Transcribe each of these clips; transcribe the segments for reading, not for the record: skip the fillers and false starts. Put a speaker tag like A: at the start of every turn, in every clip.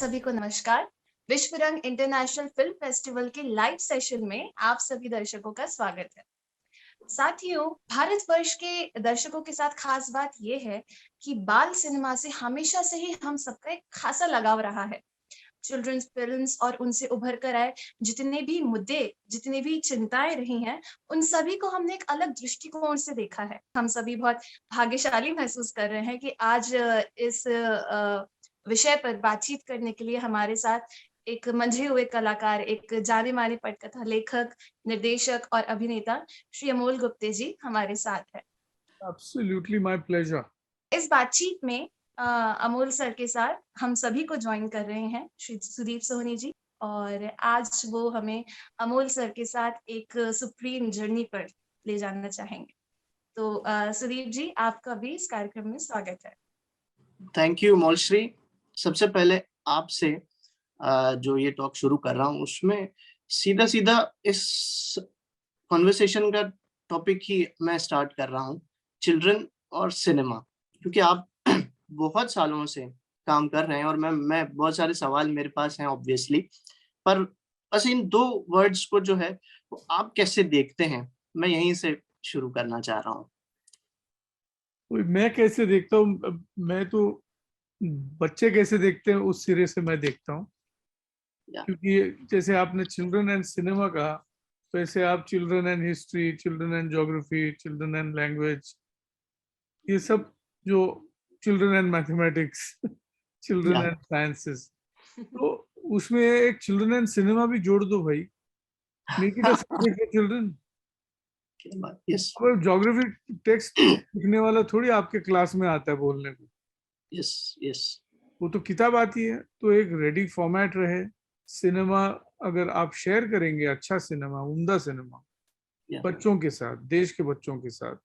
A: सभी को नमस्कार। विश्व रंग इंटरनेशनल फिल्म फेस्टिवल के लाइव सेशन में आप सभी दर्शकों का स्वागत है। साथियों, भारतवर्ष के दर्शकों के साथ खास बात ये है कि बाल सिनेमा से हमेशा से ही हम सबका एक खासा लगाव रहा है। चिल्ड्रंस फिल्म्स और उनसे उभर कर आए जितने भी मुद्दे, जितनी भी चिंताएं रही हैं, उन सभी को हमने एक अलग दृष्टिकोण से देखा है। हम सभी बहुत भाग्यशाली महसूस कर रहे हैं कि आज इस विषय पर बातचीत करने के लिए हमारे साथ एक मंझे हुए कलाकार, एक जाने-माने पटकथा लेखक, निर्देशक और अभिनेता श्री अमोल गुप्ते जी हमारे साथ हैं।
B: Absolutely my pleasure.
A: इस बातचीत में अमोल सर के साथ हम सभी को ज्वाइन कर रहे हैं श्री सुदीप सोहनी जी, और आज वो हमें अमोल सर के साथ एक सुप्रीम जर्नी पर ले जाना चाहेंगे। तो सुदीप जी, आपका भी इस कार्यक्रम में स्वागत है।
C: Thank you Molshree. सबसे पहले आपसे जो ये टॉक शुरू कर रहा हूँ उसमें सीधा इस कॉन्वर्सेशन का टॉपिक ही मैं स्टार्ट कर रहा हूँ, चिल्ड्रन और सिनेमा, क्योंकि आप बहुत सालों से काम कर रहे हैं और मैं बहुत सारे सवाल मेरे पास हैं ऑब्वियसली, पर बस इन दो वर्ड्स को जो है वो आप कैसे देखते हैं, मैं यहीं से शुरू करना चाह रहा हूँ।
B: मैं कैसे देखता हूँ, मैं तो बच्चे कैसे देखते हैं उस सिरे से मैं देखता हूँ, क्योंकि जैसे आपने चिल्ड्रन एंड सिनेमा कहा, वैसे आप children and history, children and geography, children and language, ये सब जो children and mathematics, children and sciences, तो उसमें एक चिल्ड्रन एंड सिनेमा भी जोड़ दो भाई, make it a subject for children. Geography text लिखने वाला थोड़ी आपके क्लास में आता है बोलने को।
C: यस
B: वो तो किताब आती है, तो एक रेडी फॉर्मेट रहे। सिनेमा अगर आप शेयर करेंगे, अच्छा सिनेमा, उम्दा सिनेमा बच्चों के साथ, देश के बच्चों के साथ,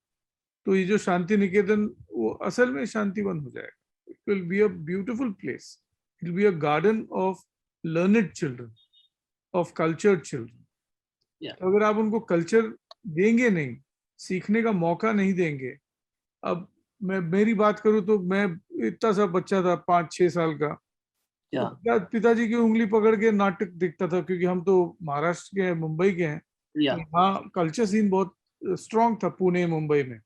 B: तो ये जो शांति निकेतन वो असल में शांतिवन हो जाएगा। It will be a beautiful place, it will be a garden of learned children, of cultured children. तो अगर आप उनको कल्चर देंगे नहीं, सीखने का मौका नहीं देंगे। अब मैं मेरी बात करूं तो मैं इतना सा बच्चा था, 5-6 साल का, तो पिताजी की उंगली पकड़ के नाटक देखता था, क्योंकि हम तो महाराष्ट्र के हैं, मुंबई के हैं, तो यहाँ कल्चर सीन बहुत स्ट्रॉन्ग था पुणे मुंबई में।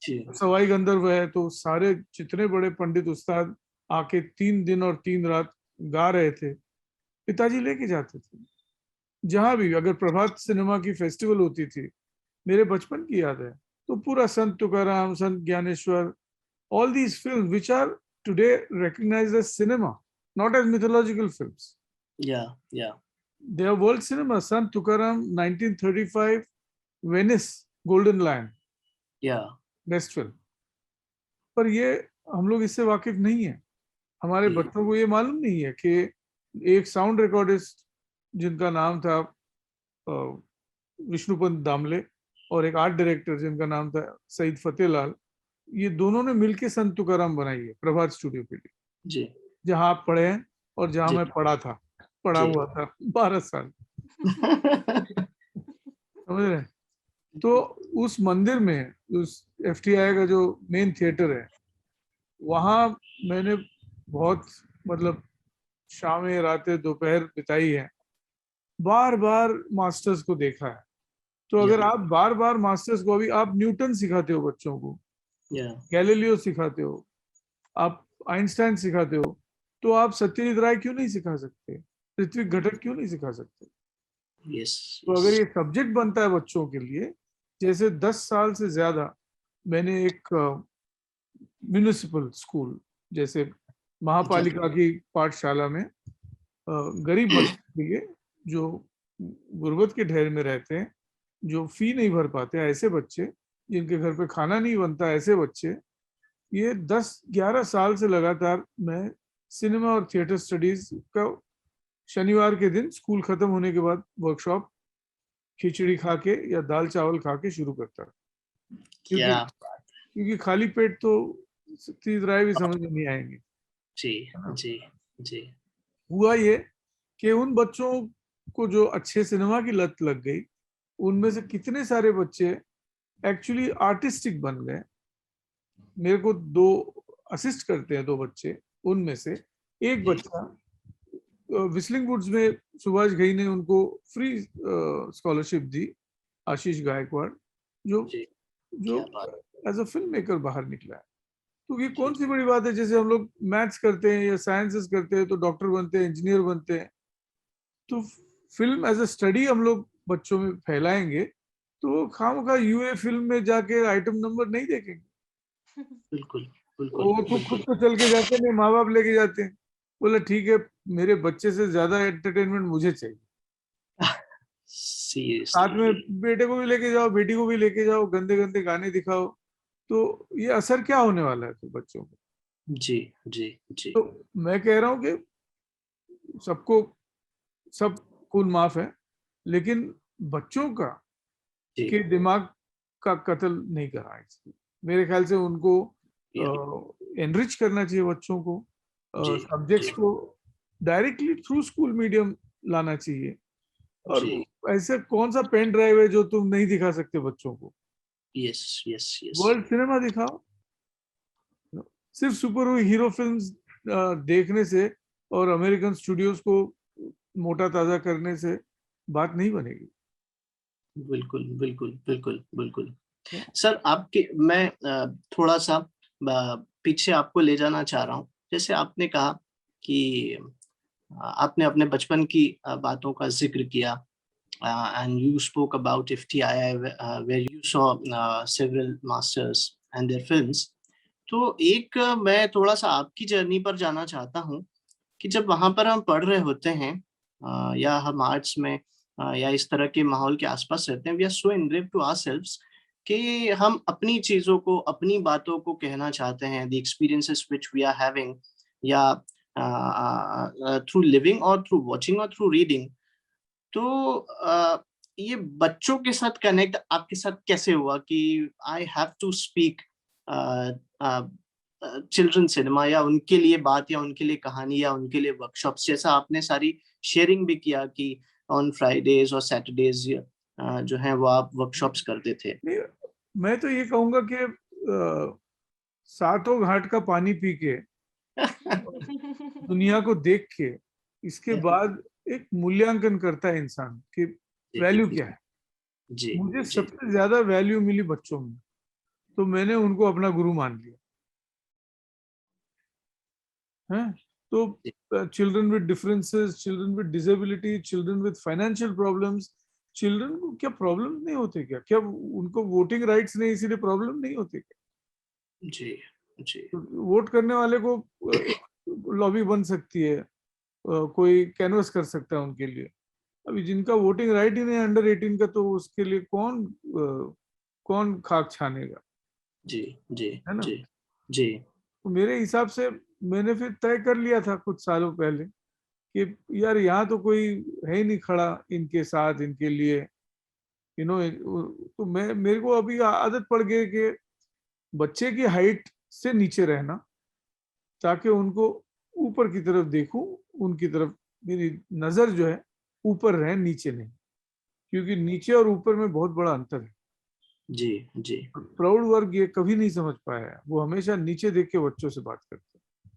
B: सवाई गंधर्व है, तो सारे जितने बड़े पंडित उस्ताद आके 3 दिन और 3 रात गा रहे थे, पिताजी लेके जाते थे। जहां भी अगर प्रभात सिनेमा की फेस्टिवल होती थी, मेरे बचपन की याद है, तो पूरा संत तुकाराम, संत Dnyaneshwar, all these films which are today recognized as cinema, not as mythological films. They are world cinema. Sant Tukaram, 1935, Venice, Golden Lion, best film. पर ये हम लोग इससे वाकिफ नहीं है। हमारे बच्चों को ये मालूम नहीं है कि एक साउंड रिकॉर्डिस्ट जिनका नाम था विष्णुपंत दामले, और एक आर्ट डायरेक्टर जिनका नाम था सईद फतेहलाल, ये दोनों ने मिलके संत तुकाराम बनाई है प्रभात स्टूडियो के लिए, जहां आप पढ़े हैं और जहां मैं पढ़ा हुआ था 12 साल। समझ रहे हैं? तो उस मंदिर में, उस FTI का जो मेन थिएटर है, वहां मैंने बहुत मतलब शामें, रातें, दोपहर बिताई है, बार बार मास्टर्स को देखा है। तो अगर आप बार बार मास्टर्स को, अभी आप न्यूटन सिखाते हो बच्चों को, गैलीलियो सिखाते हो, आप आइंस्टाइन सिखाते हो, तो आप सत्यजीत राय क्यों नहीं सिखा सकते? ऋत्विक घटक क्यों नहीं सिखा सकते? तो अगर ये सब्जेक्ट बनता है बच्चों के लिए, जैसे 10 साल से ज्यादा मैंने एक म्युनिसिपल स्कूल, जैसे महापालिका की पाठशाला में गरीब बच्चों के लिए, जो गुर्बत के ढेर में रहते हैं, जो फी नहीं भर पाते, ऐसे बच्चे, जिनके घर पे खाना नहीं बनता, ऐसे बच्चे, ये 10-11 साल से लगातार मैं सिनेमा और थिएटर स्टडीज का शनिवार के दिन स्कूल खत्म होने के बाद वर्कशॉप खिचड़ी खा के या दाल चावल खा के शुरू करता, क्योंकि खाली पेट तो सत्यजीत राय भी समझ में नहीं आएंगे।
C: जी।
B: हुआ ये कि उन बच्चों को जो अच्छे सिनेमा की लत लग गई, उनमें से कितने सारे बच्चे एक्चुअली आर्टिस्टिक बन गए। मेरे को 2 असिस्ट करते हैं, 2 बच्चे, उनमें से एक बच्चा विस्लिंग वुड्स में सुभाष घई ने उनको फ्री स्कॉलरशिप दी, आशीष गायकवाड़, जो एज अ फिल्म मेकर बाहर निकला है। तो ये कौन सी बड़ी बात है, जैसे हम लोग मैथ्स करते हैं या साइंसेस करते हैं तो डॉक्टर बनते हैं, इंजीनियर बनते हैं, तो फिल्म एज अ स्टडी हम लोग बच्चों में फैलाएंगे तो खामखा यूए फिल्म में जाके आइटम नंबर नहीं देखेंगे।
C: बिल्कुल बिल्कुल।
B: वो तो खुद तो चल के जाते नहीं, माँ बाप लेके जाते हैं, बोले ठीक है मेरे बच्चे से ज्यादा एंटरटेनमेंट मुझे चाहिए। साथ में बेटे को भी लेके जाओ, बेटी को भी लेके जाओ, गंदे गंदे गाने दिखाओ, तो ये असर क्या होने वाला है फिर बच्चों को?
C: जी जी जी।
B: तो मैं कह रहा हूँ कि सबको सब खून माफ है, लेकिन बच्चों का के दिमाग का कत्ल नहीं करा है। मेरे ख्याल से उनको एनरिच करना चाहिए बच्चों को, सब्जेक्ट्स को डायरेक्टली थ्रू स्कूल मीडियम लाना चाहिए। और ऐसे कौन सा पेन ड्राइव है जो तुम नहीं दिखा सकते बच्चों को?
C: Yes yes yes.
B: World cinema दिखाओ। सिर्फ सुपर हीरो फिल्म्स देखने से और अमेरिकन स्टूडियोज को मोटा ताजा करने से बात नहीं बनेगी।
C: बिल्कुल बिल्कुल बिल्कुल बिल्कुल। सर आपके, मैं थोड़ा सा पीछे आपको ले जाना चाह रहा हूँ। जैसे आपने कहा कि आपने अपने बचपन की बातों का जिक्र किया, and you spoke about FTII, where you saw several masters and their films. तो एक मैं थोड़ा सा आपकी जर्नी पर जाना चाहता हूँ कि जब वहाँ पर हम पढ़ रहे होते हैं या हम आर्ट्स में या इस तरह के माहौल के आसपास रहते हैं, we are so engraved to ourselves कि हम अपनी चीजों को, अपनी बातों को कहना चाहते हैं, the experiences which we are having, या through living or through watching or through reading. तो ये बच्चों के साथ कनेक्ट आपके साथ कैसे हुआ कि I have to speak children cinema, या उनके लिए बात, या उनके लिए कहानी, या उनके लिए वर्कशॉप्स, जैसा आपने सारी शेयरिंग भी किया कि ऑन फ्राइडेज और सैटरडेज जो है वो आप वर्कशॉप्स करते थे?
B: मैं तो ये कहूंगा कि सातों घाट का पानी पी के दुनिया को देख के इसके बाद एक मूल्यांकन करता है इंसान कि वैल्यू क्या है। मुझे सबसे ज्यादा वैल्यू मिली बच्चों में, तो मैंने उनको अपना गुरु मान लिया है। तो children with differences, children with disability, children with financial problems, children को क्या प्रॉब्लम नहीं होते क्या? क्या उनको वोटिंग राइट्स नहीं इसीलिए प्रॉब्लम नहीं होते क्या?
C: जी जी।
B: तो वोट करने वाले को लॉबी बन सकती है, कोई कैनवस कर सकता है उनके लिए। अभी जिनका वोटिंग राइट ही नहीं है अंडर 18 का, तो उसके लिए कौन खाक छानेगा?
C: जी जी
B: है ना?
C: जी जी।
B: तो मेरे हिसाब से मैंने फिर तय कर लिया था कुछ सालों पहले कि यार यहाँ तो कोई है ही नहीं खड़ा इनके साथ, इनके लिए, यू नो। तो मेरे को अभी आदत पड़ गई कि बच्चे की हाइट से नीचे रहना, ताकि उनको ऊपर की तरफ देखूं, उनकी तरफ मेरी नजर जो है ऊपर रहे, नीचे नहीं, क्योंकि नीचे और ऊपर में बहुत बड़ा अंतर है।
C: जी जी।
B: प्राउड वर्ग ये कभी नहीं समझ पाया है, वो हमेशा नीचे देख के बच्चों से बात करते हैं,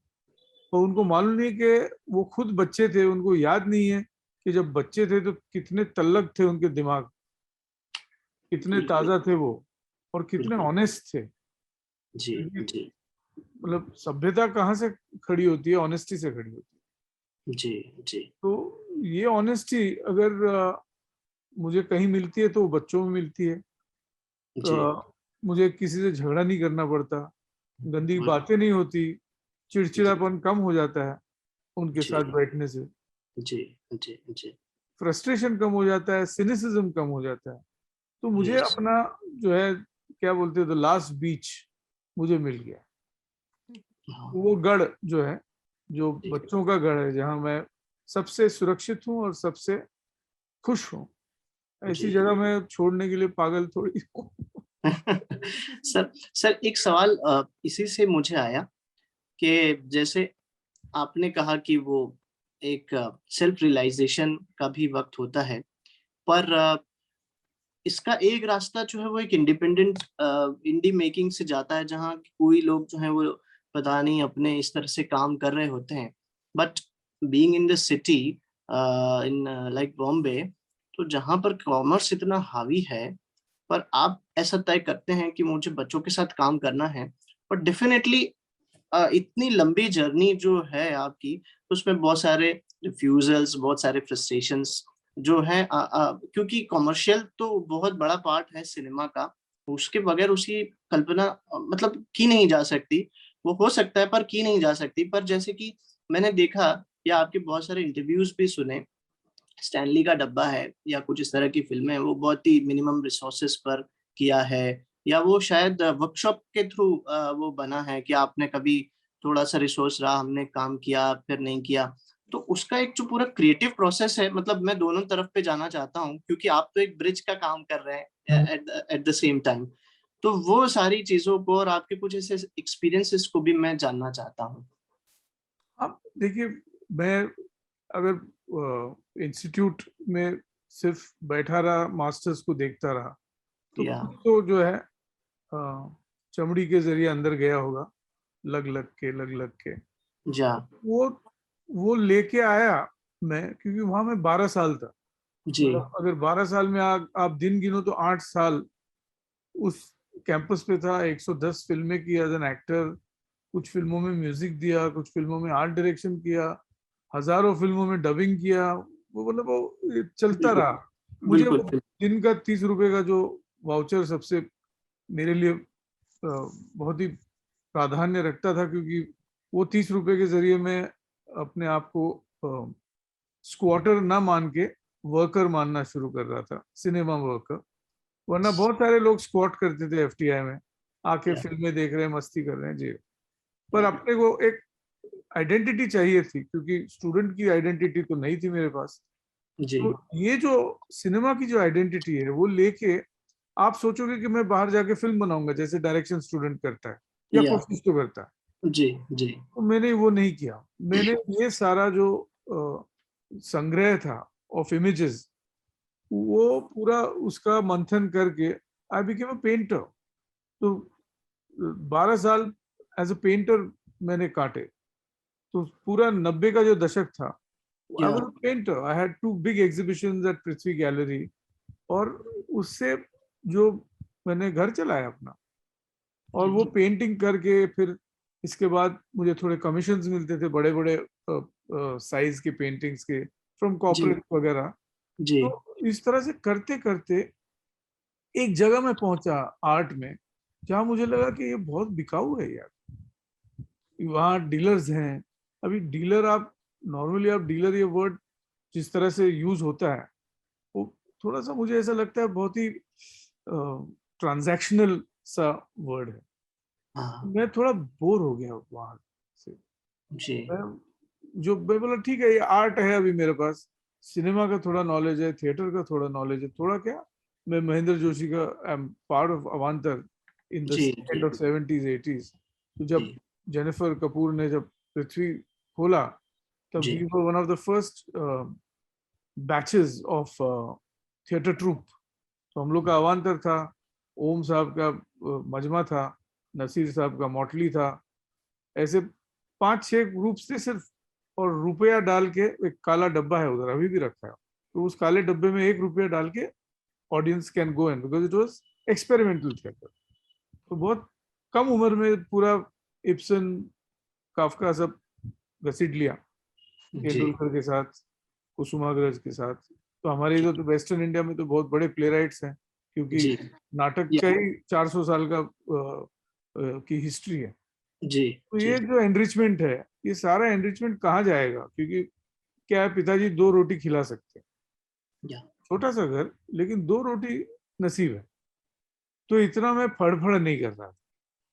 B: और उनको मालूम नहीं कि वो खुद बच्चे थे, उनको याद नहीं है कि जब बच्चे थे तो कितने तल्लक थे उनके दिमाग, कितने ताजा थे वो, और कितने ऑनेस्ट थे।
C: जी जी।
B: मतलब सभ्यता कहाँ से खड़ी होती है? ऑनेस्टी से खड़ी होती है।
C: जी जी।
B: तो ये ऑनेस्टी अगर मुझे कहीं मिलती है तो वो बच्चों में मिलती है। मुझे किसी से झगड़ा नहीं करना पड़ता, गंदी बातें नहीं होती, चिड़चिड़ापन कम हो जाता है उनके साथ बैठने से।
C: जी जी जी।
B: फ्रस्ट्रेशन कम हो जाता है, सिनिसिज्म कम हो जाता है। तो मुझे अपना जो है, क्या बोलते हैं, द लास्ट बीच मुझे मिल गया। वो गढ़ जो है, जो बच्चों का गढ़ है, जहाँ मैं सबसे सुरक्षित हूँ और सबसे खुश हूँ, ऐसी जगह मैं छोड़ने के लिए पागल थोड़ी हूँ।
C: सर एक सवाल इसी से मुझे आया कि जैसे आपने कहा कि वो एक सेल्फ रियलाइजेशन का भी वक्त होता है, पर इसका एक रास्ता जो है वो एक इंडिपेंडेंट इंडी मेकिंग से जाता है, जहाँ कोई लोग जो है वो पता नहीं अपने इस तरह से काम कर रहे होते हैं, but being in the city in like Bombay, तो जहाँ पर कॉमर्स इतना हावी है, पर आप ऐसा तय करते हैं कि मुझे बच्चों के साथ काम करना है, पर डेफिनेटली इतनी लंबी जर्नी जो है आपकी, उसमें बहुत सारे रिफ्यूजल्स, बहुत सारे फ्रस्ट्रेशंस जो है, क्योंकि कॉमर्शियल तो बहुत बड़ा पार्ट है सिनेमा का, उसके बगैर उसकी कल्पना मतलब की नहीं जा सकती। वो हो सकता है पर की नहीं जा सकती। पर जैसे कि मैंने देखा या आपके बहुत सारे इंटरव्यूज भी सुने, स्टैनली का डब्बा है या कुछ इस तरह की फिल्में, वो बहुत ही मिनिमम रिसोर्सेस पर किया है, या वो शायद वर्कशॉप के थ्रू वो बना है कि आपने कभी थोड़ा सा रिसोर्स रहा, हमने काम किया फिर नहीं किया। तो उसका एक जो पूरा क्रिएटिव प्रोसेस है, मतलब मैं दोनों तरफ पे जाना चाहता हूँ, क्योंकि आप तो एक ब्रिज का काम कर रहे हैं एट द सेम टाइम। तो वो सारी चीजों को और आपके कुछ ऐसे एक्सपीरियंसेस को भी मैं जानना चाहता हूँ।
B: अब देखिए, मैं अगर इंस्टीट्यूट में सिर्फ बैठा रहा, मास्टर्स को देखता रहा, तो
C: या
B: कुछ तो जो है चमड़ी के जरिए अंदर गया होगा, लग लग के
C: जा
B: वो वो लेके आया मैं, क्योंकि वहां मैं 12 साल था।
C: जी
B: मतलब अगर 12 साल में आप दिन गिनो तो 8 साल उस कैंपस पे था। 110 फिल्में की एज एन एक्टर, कुछ फिल्मों में म्यूजिक दिया, कुछ फिल्मों में आर्ट डायरेक्शन किया, हजारों फिल्मों में डबिंग किया। वो मतलब वो ये चलता
C: बिल्कुल
B: रहा। मुझे
C: बिल्कुल
B: वो दिन का 30 रुपए का जो वाउचर सबसे मेरे लिए बहुत ही प्राधान्य रखता था, क्योंकि वो 30 रुपए के जरिए मैं अपने आप को स्क्वाटर ना मान के वर्कर मानना शुरू कर रहा था, सिनेमा वर्कर। वरना बहुत सारे लोग स्क्वाट करते थे एफटीआई में, आके
C: या
B: फिल्में देख रहे हैं, मस्ती कर रहे हैं जी। पर अपने को एक आइडेंटिटी चाहिए थी, क्योंकि स्टूडेंट की आइडेंटिटी तो नहीं थी मेरे पास।
C: जी
B: तो ये जो सिनेमा की जो आइडेंटिटी है, वो लेके आप सोचोगे कि मैं बाहर जाके फिल्म बनाऊंगा, जैसे डायरेक्शन स्टूडेंट करता है या
C: या
B: कोशिश तो करता है।
C: जी जी
B: तो मैंने वो नहीं किया। मैंने ये सारा जो संग्रह था ऑफ इमेजेस, वो पूरा उसका मंथन करके आई बिकेम अ पेंटर। तो 12 साल एज अ पेंटर मैंने काटे। तो पूरा 90 का जो दशक था, आई
C: या
B: was a painter. I had 2 big exhibitions at Prithvi gallery, और उससे जो मैंने घर चलाया अपना। और
C: जी
B: वो पेंटिंग करके फिर इसके बाद मुझे थोड़े कमीशंस मिलते थे, बड़े बड़े साइज के पेंटिंग्स के, फ्रॉम
C: जी
B: कॉर्पोरेट वगैरह।
C: जी
B: तो इस तरह से करते करते एक जगह में पहुंचा आर्ट में, जहां मुझे लगा कि ये बहुत बिकाऊ है यार। वहाँ डीलर्स हैं। अभी डीलर, आप नॉर्मली आप डीलर, ये वर्ड जिस तरह से यूज होता है, वो थोड़ा सा मुझे ऐसा लगता है बहुत ही ट्रांजैक्शनल सा वर्ड है।
C: हाँ
B: मैं थोड़ा बोर हो गया वहां से।
C: जी
B: मैं बोला ठीक है, ये आर्ट है अभी मेरे पास, सिनेमा का थोड़ा नॉलेज है, थिएटर का थोड़ा नॉलेज है, थोड़ा क्या, मैं महेंद्र जोशी का I am part of Avantar in the
C: G
B: and
C: G
B: of 70s 80s। तो
C: जी
B: जब जेनिफर कपूर ने जब पृथ्वी खोला, तब
C: जी
B: we were one of the first batches of theatre troupe. तो हम लोग का अवांतर था, ओम साहब का मजमा था, नसीर साहब का मोटली था, ऐसे 5-6 ग्रुप्स थे सिर्फ। और रुपया डाल के, एक काला डब्बा है उधर अभी भी रखा है, तो उस काले डब्बे में 1 रुपया डाल के audience can go in, because it was experimental theatre. तो बहुत कम उम्र में पूरा इब्सन, काफका सब घसीट लिया,
C: जी
B: तेंदुलकर के साथ, कुसुमाग्रज के साथ। तो हमारे इधर तो वेस्टर्न इंडिया में तो बहुत बड़े प्ले राइट्स हैं, क्योंकि
C: जी
B: नाटक
C: या
B: का ही 400 साल का की हिस्ट्री है।
C: जी
B: तो
C: जी
B: ये जो एनरिचमेंट है, ये सारा एनरिचमेंट कहाँ जाएगा? क्योंकि क्या है, पिताजी 2 रोटी खिला सकते हैं,
C: या
B: छोटा सा घर, लेकिन 2 रोटी नसीब है। तो इतना मैं फड़फड़ नहीं कर रहा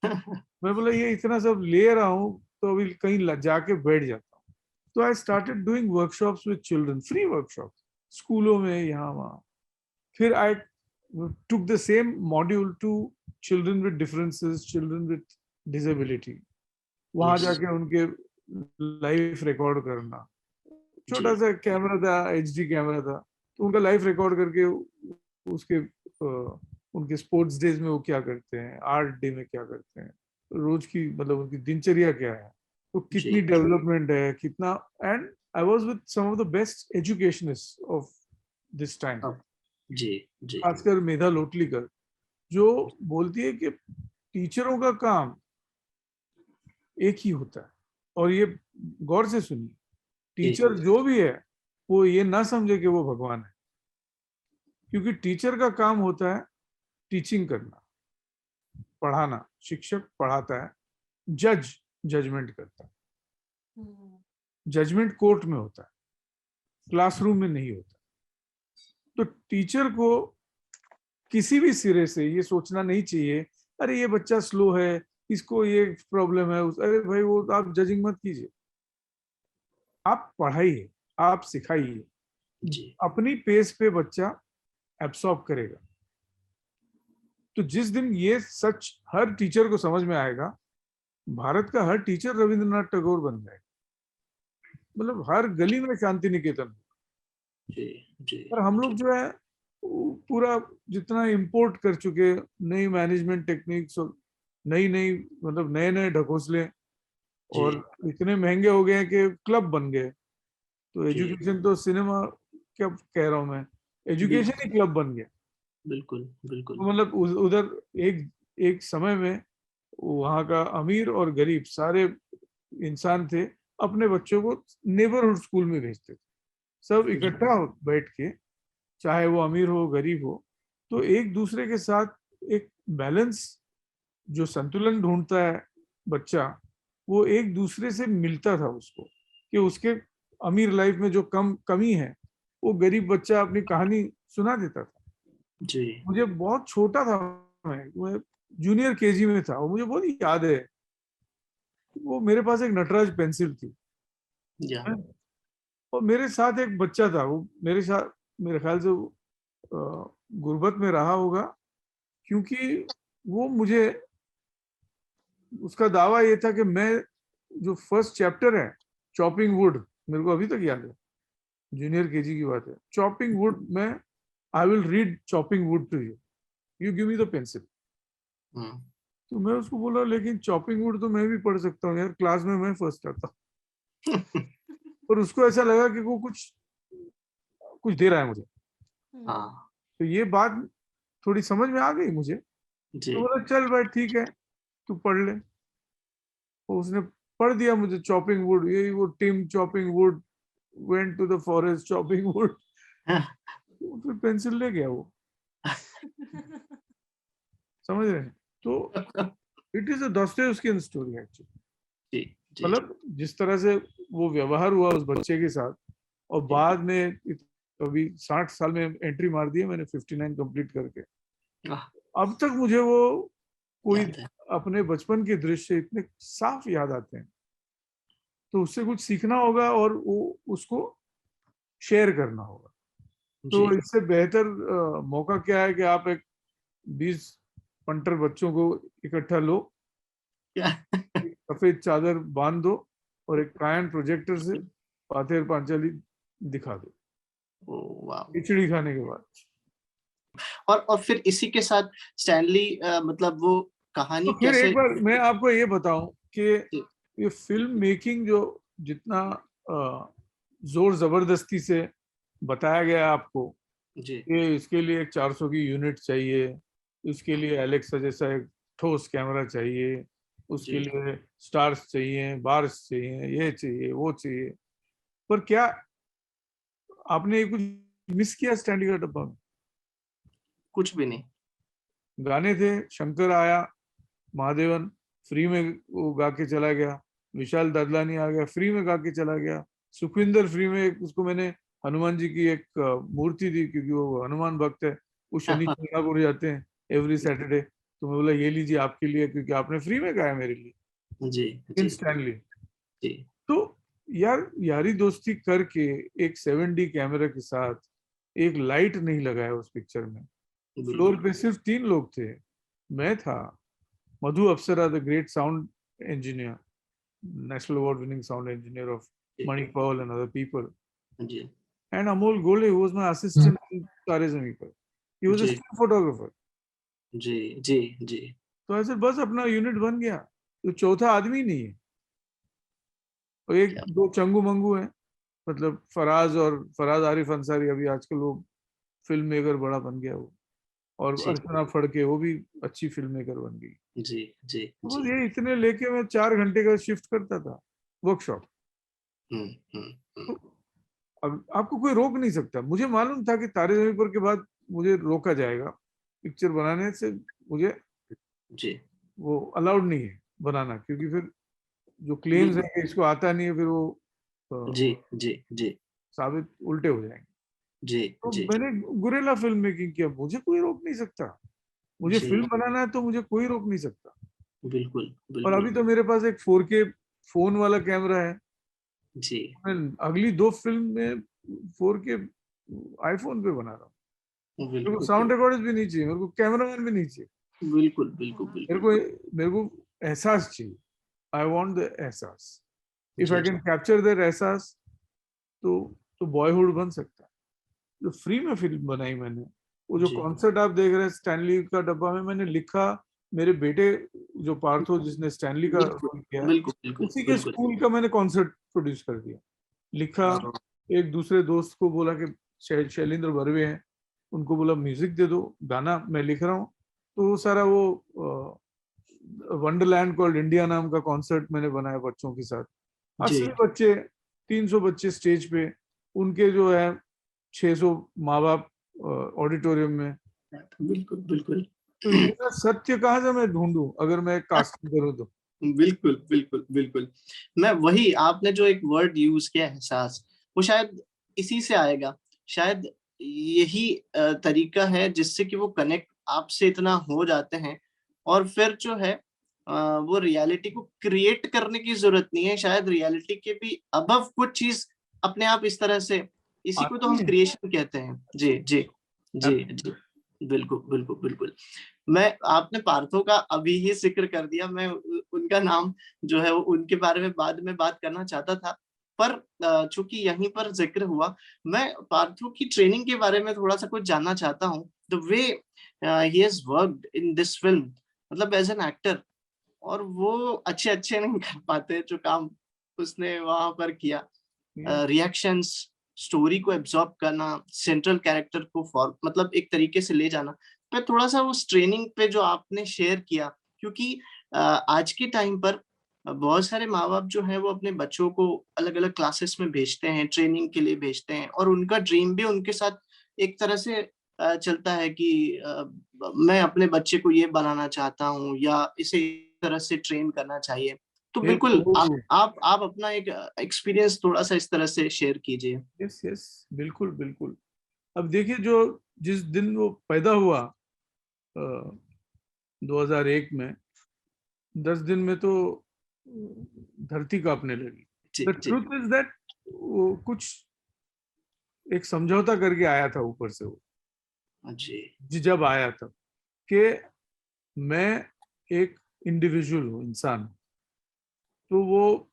B: था। मैं बोला ये इतना सब ले रहा हूँ, तो अभी कहीं जाके बैठ जाता हूँ। तो I started doing workshops with children, free workshops, स्कूलों में, यहाँ वहाँ। फिर आई took the same module to children with differences, children with disability. वहां
C: यस
B: जाके उनके लाइफ रिकॉर्ड करना।
C: जी
B: छोटा सा कैमरा था, एचडी कैमरा था, तो उनका लाइफ रिकॉर्ड करके उसके उनके स्पोर्ट्स डेज में वो क्या करते हैं, आर्ट डे में क्या करते हैं, रोज की मतलब उनकी दिनचर्या क्या है, तो
C: जी
B: कितनी डेवलपमेंट है, कितना। And I was with some of the best educationists of this time.
C: जी जी
B: खासकर मेधा लोटलीकर, जो बोलती है कि टीचरों का काम एक ही होता है। और ये गौर से सुनिए, टीचर जो भी है वो ये ना समझे कि वो भगवान है, क्योंकि टीचर का काम होता है टीचिंग करना, पढ़ाना। शिक्षक पढ़ाता है, जज जजमेंट करता है। जजमेंट कोर्ट में होता है, क्लासरूम में नहीं होता। तो टीचर को किसी भी सिरे से ये सोचना नहीं चाहिए अरे ये बच्चा स्लो है, इसको ये प्रॉब्लम है, अरे भाई वो आप जजिंग मत कीजिए। आप पढ़ाइए, आप सिखाइए, अपनी पेस पे बच्चा एब्सॉर्ब करेगा। तो जिस दिन ये सच हर टीचर को समझ में आएगा, भारत का हर टीचर रविंद्रनाथ टैगोर बन जाएगा। मतलब हर गली में शांति निकेतन। पर हम लोग जो है पूरा जितना इंपोर्ट कर चुके, नई मैनेजमेंट टेक्निक्स और नई नई मतलब नए नए ढकोसले, और इतने महंगे हो गए हैं कि क्लब बन गए। तो एजुकेशन तो सिनेमा क्या कह रहा हूँ मैं, एजुकेशन ही क्लब बन गया।
C: बिल्कुल बिल्कुल।
B: तो मतलब उधर एक समय में वहाँ का अमीर और गरीब सारे इंसान थे, अपने बच्चों को नेबरहुड स्कूल में भेजते थे, सब इकट्ठा बैठ के, चाहे वो अमीर हो गरीब हो। तो एक दूसरे के साथ एक बैलेंस, जो संतुलन ढूंढता है बच्चा, वो एक दूसरे से मिलता था उसको, कि उसके अमीर लाइफ में जो कमी है वो गरीब बच्चा अपनी कहानी सुना देता था।
C: जी
B: मुझे बहुत छोटा था, मैं जूनियर केजी में था, और मुझे बहुत याद है वो मेरे पास एक नटराज पेंसिल थी, और मेरे साथ एक बच्चा था, वो मेरे साथ मेरे ख्याल से गुर्बत में रहा होगा, क्योंकि वो मुझे, उसका दावा ये था कि मैं जो फर्स्ट चैप्टर है चॉपिंग वुड, मेरे को अभी तक याद है, जूनियर केजी की बात है, चॉपिंग वुड में I will read chopping wood to you, you give me the pencil. तो मैं उसको बोला लेकिन चॉपिंग वुड तो मैं भी पढ़ सकता हूँ यार, क्लास में मैं फर्स्ट आता हूँ। और उसको ऐसा लगा कि वो कुछ दे रहा है मुझे। तो ये बात थोड़ी समझ में आ गई मुझे। तो बोला चल भाई ठीक है, तू पढ़ ले। तो उसने पढ़ दिया मुझे चॉपिंग वुड, यही वो team chopping wood went to the forest chopping wood. फिर पेंसिल ले गया वो। समझ रहे हैं? तो it is a Dostoevskian story actually. मतलब जिस तरह से वो व्यवहार हुआ उस बच्चे के साथ, और बाद में अभी 60 साल में एंट्री मार दी है मैंने 59 कंप्लीट करके, अब तक मुझे वो कोई अपने बचपन के दृश्य इतने साफ याद आते हैं। तो उससे कुछ सीखना होगा और वो उसको शेयर करना होगा। तो इससे बेहतर मौका क्या है कि आप एक 20 पंटर बच्चों को इकट्ठा लो, सफेद चादर बांध दो, और एक कायन प्रोजेक्टर से पाथेर पांचाली दिखा दो खिचड़ी खाने के बाद।
C: और फिर इसी के साथ स्टैनली मतलब वो कहानी
B: तो फिर
C: कैसे।
B: एक बार मैं आपको ये बताऊं कि ये फिल्म मेकिंग जो जितना जोर जबरदस्ती से बताया गया आपको कि इसके लिए एक 400 की यूनिट चाहिए, इसके लिए एलेक्सा जैसा एक ठोस कैमरा चाहिए, उसके लिए स्टार्स चाहिए, बार्स चाहिए, ये चाहिए वो चाहिए, पर क्या आपने ये कुछ मिस किया स्टैंडी का डब्बा में?
C: कुछ भी नहीं।
B: गाने थे, शंकर आया, महादेवन फ्री में वो गा के चला गया, विशाल ददलानी आ गया फ्री में गा के चला गया, सुखविंदर फ्री में, उसको मैंने हनुमान जी की एक मूर्ति दी क्योंकि वो हनुमान भक्त है, वो शनि सिंगापुर जाते हैं एवरी सैटरडे, तो मैं बोला ये लीजिए आपके लिए क्योंकि आपने फ्री में गाया मेरे लिए।
C: जी
B: स्टैनली। तो यार यारी दोस्ती करके एक 7D कैमरा के साथ एक लाइट नहीं लगाया उस पिक्चर में। फ्लोर पे सिर्फ 3 लोग थे, मैं था, Madhu Apsara the great sound engineer, national award winning sound engineer of Manik Paul and other people, and Amol Gole who was my assistant in Tare Zameen Par, he was a still photographer।
C: जी
B: तो ऐसे बस अपना unit बन गया, तो चौथा आदमी नहीं है, और एक दो चंगू मंगू है मतलब फराज आरिफ अंसारी अभी आजकल वो फिल्म मेकर बड़ा बन गया वो, और
C: जी
B: अर्चना फड़के वो भी अच्छी फिल्म मेकर बन गई।
C: जी जी
B: तो
C: जी।
B: ये इतने लेके मैं 4 घंटे का शिफ्ट करता था वर्कशॉप।
C: हम्म हम्म हम्म,
B: तो अब आपको कोई रोक नहीं सकता। मुझे मालूम था कि तारे जमीन पर के बाद मुझे रोका जाएगा पिक्चर बनाने से, मुझे
C: जी
B: वो अलाउड नहीं है बनाना, क्योंकि फिर जो क्लेम्स है
C: बिल्कुल।
B: कि इसको आता नहीं है, फिर वो
C: जी
B: अ,
C: जी जी
B: साबित उल्टे हो जाएंगे।
C: जी
B: तो
C: जी
B: मैंने गुरेला फिल्म मेकिंग किया, मुझे कोई रोक नहीं सकता। मुझे
C: जी
B: फिल्म बनाना है तो मुझे कोई रोक नहीं सकता।
C: बिल्कुल
B: और
C: बिल्कुल।
B: अभी तो मेरे पास एक 4K फोन वाला कैमरा है।
C: जी
B: मैं अगली 2 फिल्म में 4K आईफोन पे बना रहा हूँ। मेरे को
C: बिल्कुल
B: साउंड रिकॉर्डर्स भी नहीं चाहिए, मेरे को कैमरामैन भी नहीं चाहिए।
C: बिल्कुल बिल्कुल
B: मेरे
C: बिल्कुल।
B: को मेरे को एहसास चाहिए। आई वांट द एहसास। इफ
C: जी
B: आई कैन कैप्चर दैट एहसास, तो बॉयहुड बन सकता है। जो फ्री में फिल्म बनाई मैंने, वो जो
C: जी
B: कॉन्सर्ट आप देख रहे हैं स्टैनली का डब्बा में, मैंने लिखा। मेरे बेटे जो पार्थो, जिसने स्टैनली का
C: बिल्कुल
B: रोल किया है,
C: बिल्कुल बिल्कुल
B: उसी के
C: बिल्कुल।
B: स्कूल का मैंने कॉन्सर्ट प्रोड्यूस कर दिया। लिखा,
C: हाँ,
B: एक दूसरे दोस्त को बोला कि शैलेंद्र बर्वे हैं, उनको बोला म्यूजिक दे दो, गाना मैं लिख रहा हूँ। तो वो सारा वो वंडरलैंड कॉल्ड इंडिया नाम का कॉन्सर्ट मैंने बनाया बच्चों के साथ।
C: जी
B: असली बच्चे, 300 बच्चे स्टेज पे, उनके जो है 600 माँ बाप ऑडिटोरियम में।
C: बिल्कुल बिल्कुल
B: तो इतना सत्य कहाँ से मैं ढूंढूं अगर मैं कास्टिंग करूँ तो।
C: बिल्कुल बिल्कुल बिल्कुल। मैं वही, आपने जो एक वर्ड यूज किया एहसास, वो शायद इसी से आएगा। शायद यही तरीका है जिससे कि वो कनेक्ट आपसे इतना हो जाते हैं, और फिर जो है वो रियलिटी को क्रिएट करने की जरूरत नहीं है। शायद रियलिटी के भी अबव कुछ चीज अपने आप इस तरह से, इसी को तो
B: आती
C: हम
B: है।
C: क्रिएशन कहते हैं। जी जी जी जी बिल्कुल बिल्कुल बिल्कुल। मैं, आपने पार्थो का अभी ही जिक्र कर दिया, मैं उनका नाम जो है वो उनके बारे में बाद में बात करना चाहता था, पर चूंकि यहीं पर जिक्र हुआ, मैं पार्थो की ट्रेनिंग के बारे में थोड़ा सा कुछ जानना चाहता हूँ। The way he has worked in this film, मतलब एज एन एक्टर, और वो अच्छे अच्छे नहीं कर पाते जो काम उसने वहां पर किया। रिएक्शंस, स्टोरी को एब्जॉर्ब करना, सेंट्रल कैरेक्टर को फॉर मतलब एक तरीके से ले जाना। मैं थोड़ा सा उस ट्रेनिंग पे जो आपने शेयर किया, क्योंकि आज के टाइम पर बहुत सारे माँ बाप जो है वो अपने बच्चों को अलग अलग क्लासेस में भेजते हैं, ट्रेनिंग के लिए भेजते हैं, और उनका ड्रीम भी उनके साथ एक तरह से चलता है कि मैं अपने बच्चे को ये बनाना चाहता हूँ, या इसे इस तरह से ट्रेन करना चाहिए। तो
B: एक
C: बिल्कुल
B: वो,
C: आप अपना एक एक्सपीरियंस थोड़ा सा इस तरह से शेयर कीजिए।
B: यस यस, बिल्कुल बिल्कुल। अब देखिए, जो जिस दिन वो पैदा हुआ 2001 में, 10 दिन में तो धरती कांपने लगी।
C: जी
B: द
C: जी
B: ट्रूथ इज दैट वो कुछ एक समझौता करके आया था ऊपर से वो,
C: जी
B: जब आया था कि मैं एक इंडिविजुअल हूँ, इंसान। तो वो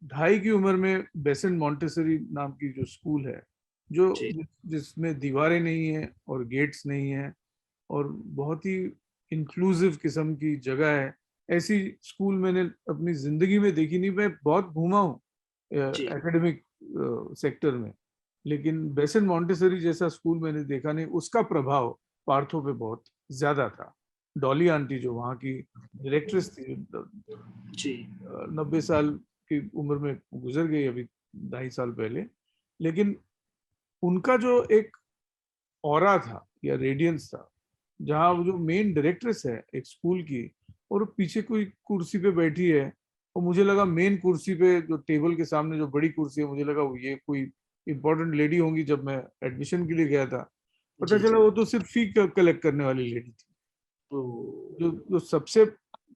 B: 2.5 की उम्र में बेसेंट मॉन्टेसरी नाम की जो स्कूल है, जो
C: जी
B: जिसमें दीवारें नहीं है और गेट्स नहीं है, और बहुत ही इंक्लूसिव किस्म की जगह है, ऐसी स्कूल मैंने अपनी जिंदगी में देखी नहीं। मैं बहुत घूमा हूँ
C: जी
B: एकेडमिक सेक्टर में, लेकिन बेसेंट मॉन्टेसरी जैसा स्कूल मैंने देखा नहीं। उसका प्रभाव पार्थो पे बहुत ज्यादा था। डॉली आंटी जो वहाँ की डायरेक्ट्रेस थी,
C: जी
B: 90 साल की उम्र में गुजर गई अभी 2.5 साल पहले, लेकिन उनका जो एक ऑरा था या रेडियंस था, जहाँ वो जो मेन डायरेक्ट्रेस है एक स्कूल की, और वो पीछे कोई कुर्सी पे बैठी है, और मुझे लगा मेन कुर्सी पे जो टेबल के सामने जो बड़ी कुर्सी है, मुझे लगा वो ये कोई इंपॉर्टेंट लेडी होंगी। जब मैं एडमिशन के लिए गया था, पता
C: जी
B: चला
C: जी
B: वो तो सिर्फ फी कलेक्ट करने वाली लेडी थी।
C: ओ
B: जो सबसे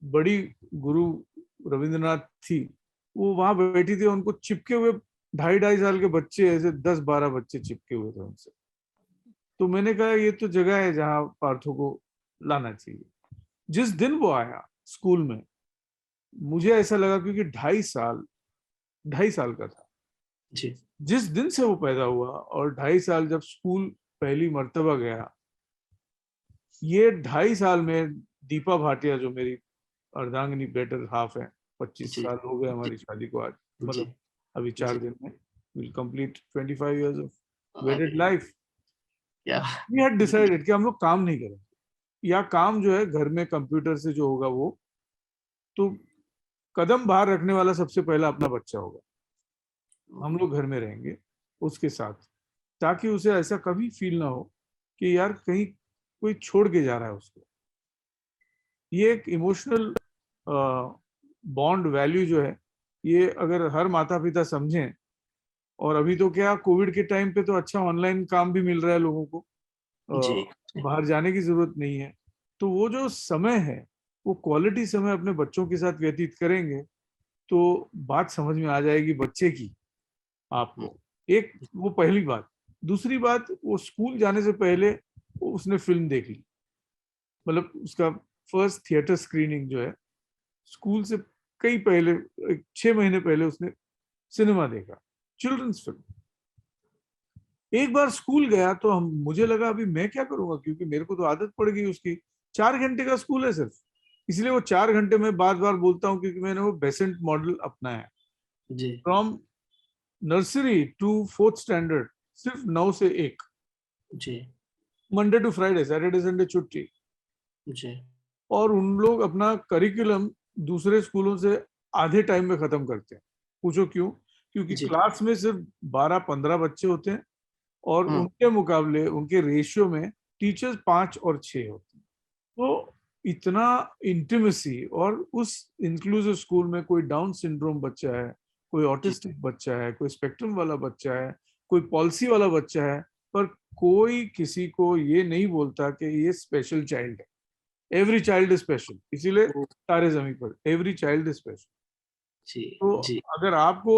B: बड़ी गुरु रविंद्रनाथ थी, वो वहां बैठी थी। उनको चिपके हुए 2.5 2.5 साल के बच्चे, ऐसे 10-12 बच्चे चिपके हुए थे उनसे। तो मैंने कहा ये तो जगह है जहाँ पार्थो को लाना चाहिए। जिस दिन वो आया स्कूल में, मुझे ऐसा लगा, क्योंकि 2.5 साल का था
C: जी
B: जिस दिन से वो पैदा हुआ, और 2.5 साल जब स्कूल पहली मर्तबा गया, ये 2.5 साल में दीपा भाटिया जो मेरी अर्धांगिनी बेटर हाफ है, 25
C: जी
B: साल हो गए
C: जी
B: हमारी शादी को आज,
C: जी
B: मतलब अभी
C: जी
B: 4 दिन में। we'll complete 25 years of wedded life.
C: Yeah.
B: We had decided कि हम लोग काम नहीं करेंगे, या काम जो है घर में कंप्यूटर से जो होगा वो, तो कदम बाहर रखने वाला सबसे पहला अपना बच्चा होगा, हम लोग घर में रहेंगे उसके साथ, ताकि उसे ऐसा कभी फील ना हो कि यार कहीं कोई छोड़ के जा रहा है उसको। ये एक इमोशनल बॉन्ड वैल्यू जो है, ये अगर हर माता पिता समझें, और अभी तो क्या कोविड के टाइम पे तो अच्छा ऑनलाइन काम भी मिल रहा है लोगों को, बाहर जाने की जरूरत नहीं है, तो वो जो समय है वो क्वालिटी समय अपने बच्चों के साथ व्यतीत करेंगे तो बात समझ में आ जाएगी बच्चे की आपको। एक वो पहली बात। दूसरी बात, वो स्कूल जाने से पहले उसने फिल्म देख ली, मतलब उसका फर्स्ट थिएटर स्क्रीनिंग जो है स्कूल से कई पहले, 6 महीने पहले उसने सिनेमा देखा, चिल्ड्रंस फिल्म। एक बार स्कूल गया तो मुझे लगा अभी मैं क्या करूंगा, क्योंकि मेरे को तो आदत पड़ गई उसकी, 4 घंटे का स्कूल है सिर्फ, इसलिए वो 4 घंटे में बार बार बोलता हूँ क्योंकि मैंने वो बेसेंट मॉडल अपनाया जी। From nursery to 4th standard सिर्फ 9 से 1 जी, Monday to Friday, Saturday Sunday छुट्टी जी। और उन लोग अपना करिकुलम दूसरे स्कूलों से आधे टाइम में खत्म करते हैं। पूछो क्यों? क्योंकि क्लास में सिर्फ 12-15 बच्चे होते हैं और उनके मुकाबले उनके रेशियो में टीचर्स 5 और 6 होते हैं। तो इतना इंटीमेसी, और उस इंक्लूसिव स्कूल में कोई डाउन सिंड्रोम बच्चा है, कोई ऑटिस्टिक बच्चा है, कोई स्पेक्ट्रम वाला बच्चा है, कोई पॉलिसी वाला बच्चा है, पर कोई किसी को ये नहीं बोलता कि ये स्पेशल चाइल्ड है। एवरी चाइल्ड इज स्पेशल, इसीलिए तारे ज़मीं पर एवरी चाइल्ड इज स्पेशल। तो अगर आपको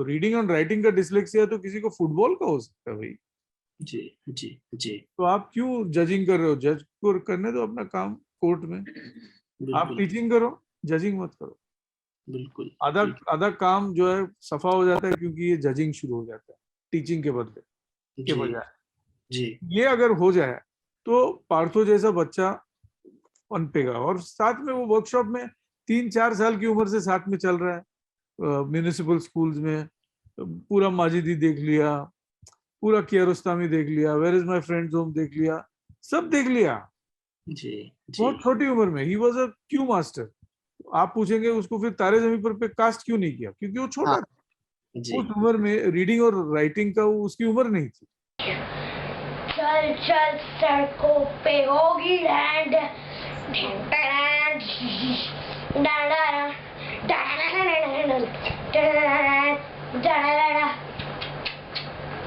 B: रीडिंग और राइटिंग का डिसलेक्सिया है तो किसी को फुटबॉल का हो सकता है भाई। जी जी जी। तो आप क्यों जजिंग कर रहे हो? जज को करने दो अपना काम कोर्ट में, आप टीचिंग करो, जजिंग मत करो। बिल्कुल। आधा काम जो है सफा हो जाता है क्योंकि ये जजिंग शुरू हो जाता है टीचिंग के बदले के बजाय जी। ये अगर हो जाए तो पार्थो जैसा बच्चा पनपेगा। और साथ में वो वर्कशॉप में 3-4 साल की उम्र से साथ में चल रहा है, म्यूनिसिपल स्कूल्स में पूरा माजिदी देख लिया, पूरा कियारोस्तामी देख लिया, where is my friend's home देख लिया, सब देख लिया जी। बहुत छोटी उम्र में। He was a Q master. आप पूछेंगे उसको फिर तारे ज़मीं पर पे कास्ट क्यों नहीं किया? क्योंकि वो छोटा था। उस उम्र में रीडिंग और राइटिंग का उसकी उम्र नहीं थी।
D: चल चल सड़कों पे होगी land,